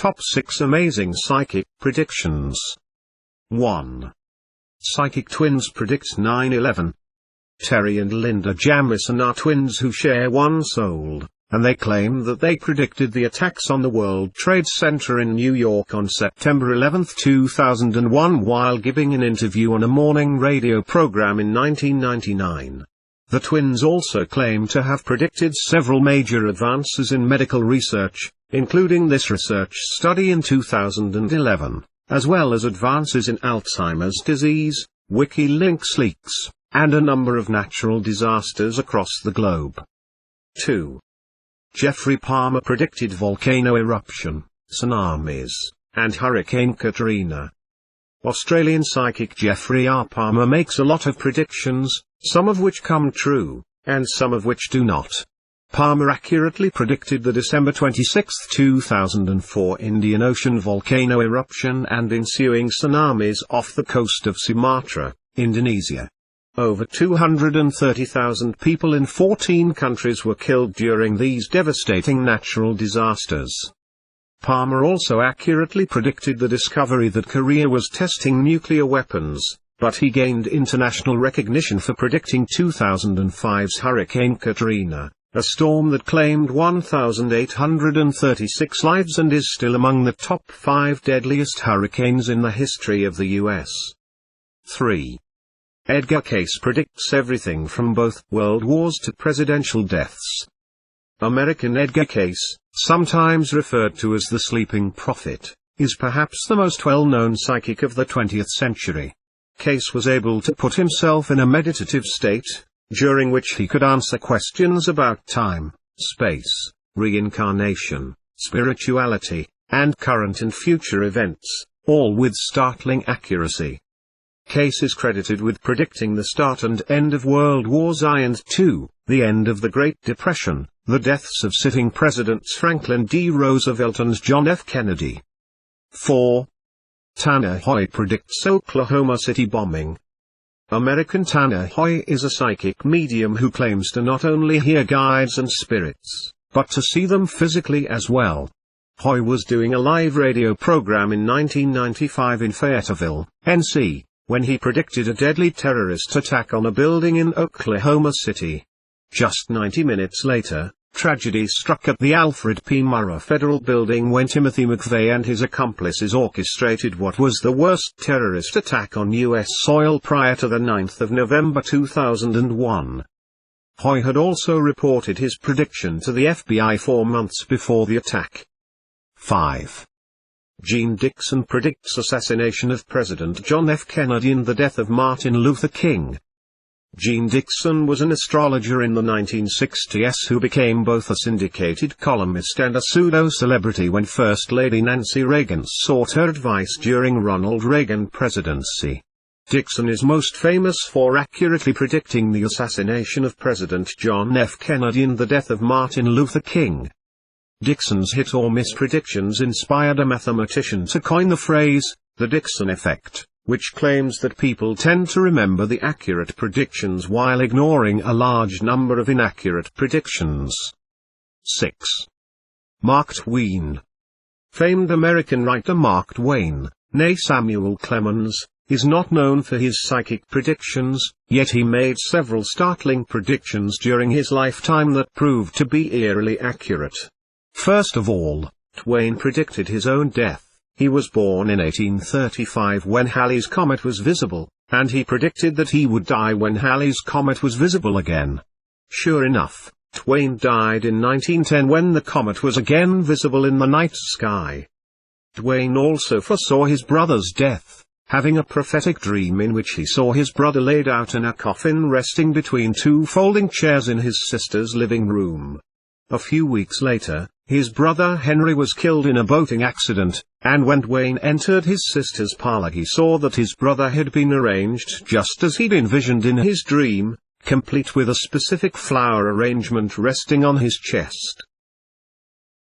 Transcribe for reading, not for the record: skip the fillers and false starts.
Top 6 Amazing Psychic Predictions. 1. Psychic twins predict 9/11. Terry and Linda Jamison are twins who share one soul, and they claim that they predicted the attacks on the World Trade Center in New York on September 11, 2001 while giving an interview on a morning radio program in 1999. The twins also claim to have predicted several major advances in medical research, including this research study in 2011, as well as advances in Alzheimer's disease, WikiLeaks leaks, and a number of natural disasters across the globe. 2. Geoffrey Palmer predicted volcano eruption, tsunamis, and Hurricane Katrina. Australian psychic Geoffrey R. Palmer makes a lot of predictions, some of which come true, and some of which do not. Palmer accurately predicted the December 26, 2004 Indian Ocean volcano eruption and ensuing tsunamis off the coast of Sumatra, Indonesia. Over 230,000 people in 14 countries were killed during these devastating natural disasters. Palmer also accurately predicted the discovery that Korea was testing nuclear weapons, but he gained international recognition for predicting 2005's Hurricane Katrina, a storm that claimed 1,836 lives and is still among the top 5 deadliest hurricanes in the history of the U.S. 3. Edgar Cayce predicts everything from both world wars to presidential deaths. American Edgar Cayce, sometimes referred to as the Sleeping Prophet, is perhaps the most well-known psychic of the 20th century. Cayce was able to put himself in a meditative state, during which he could answer questions about time, space, reincarnation, spirituality, and current and future events, all with startling accuracy. Cayce is credited with predicting the start and end of World Wars I and II, the end of the Great Depression, the deaths of sitting presidents Franklin D. Roosevelt and John F. Kennedy. 4. Tana Hoy predicts Oklahoma City bombing. American Tana Hoy is a psychic medium who claims to not only hear guides and spirits, but to see them physically as well. Hoy was doing a live radio program in 1995 in Fayetteville, NC, when he predicted a deadly terrorist attack on a building in Oklahoma City. Just 90 minutes later, tragedy struck at the Alfred P. Murrah Federal Building when Timothy McVeigh and his accomplices orchestrated what was the worst terrorist attack on U.S. soil prior to the 9th of November 2001. Hoy had also reported his prediction to the FBI 4 months before the attack. 5. Dixon predicts assassination of President John F. Kennedy and the death of Martin Luther King. Dixon was an astrologer in the 1960s who became both a syndicated columnist and a pseudo-celebrity when First Lady Nancy Reagan sought her advice during Ronald Reagan's presidency. Dixon is most famous for accurately predicting the assassination of President John F. Kennedy and the death of Martin Luther King. Dixon's hit-or-miss predictions inspired a mathematician to coin the phrase, the Dixon effect, which claims that people tend to remember the accurate predictions while ignoring a large number of inaccurate predictions. 6. Mark Twain. Famed American writer Mark Twain, née Samuel Clemens, is not known for his psychic predictions, yet he made several startling predictions during his lifetime that proved to be eerily accurate. First of all, Twain predicted his own death. He was born in 1835 when Halley's Comet was visible, and he predicted that he would die when Halley's Comet was visible again. Sure enough, Twain died in 1910 when the comet was again visible in the night sky. Twain also foresaw his brother's death, having a prophetic dream in which he saw his brother laid out in a coffin resting between 2 folding chairs in his sister's living room. A few weeks later, his brother Henry was killed in a boating accident, and when Twain entered his sister's parlor he saw that his brother had been arranged just as he'd envisioned in his dream, complete with a specific flower arrangement resting on his chest.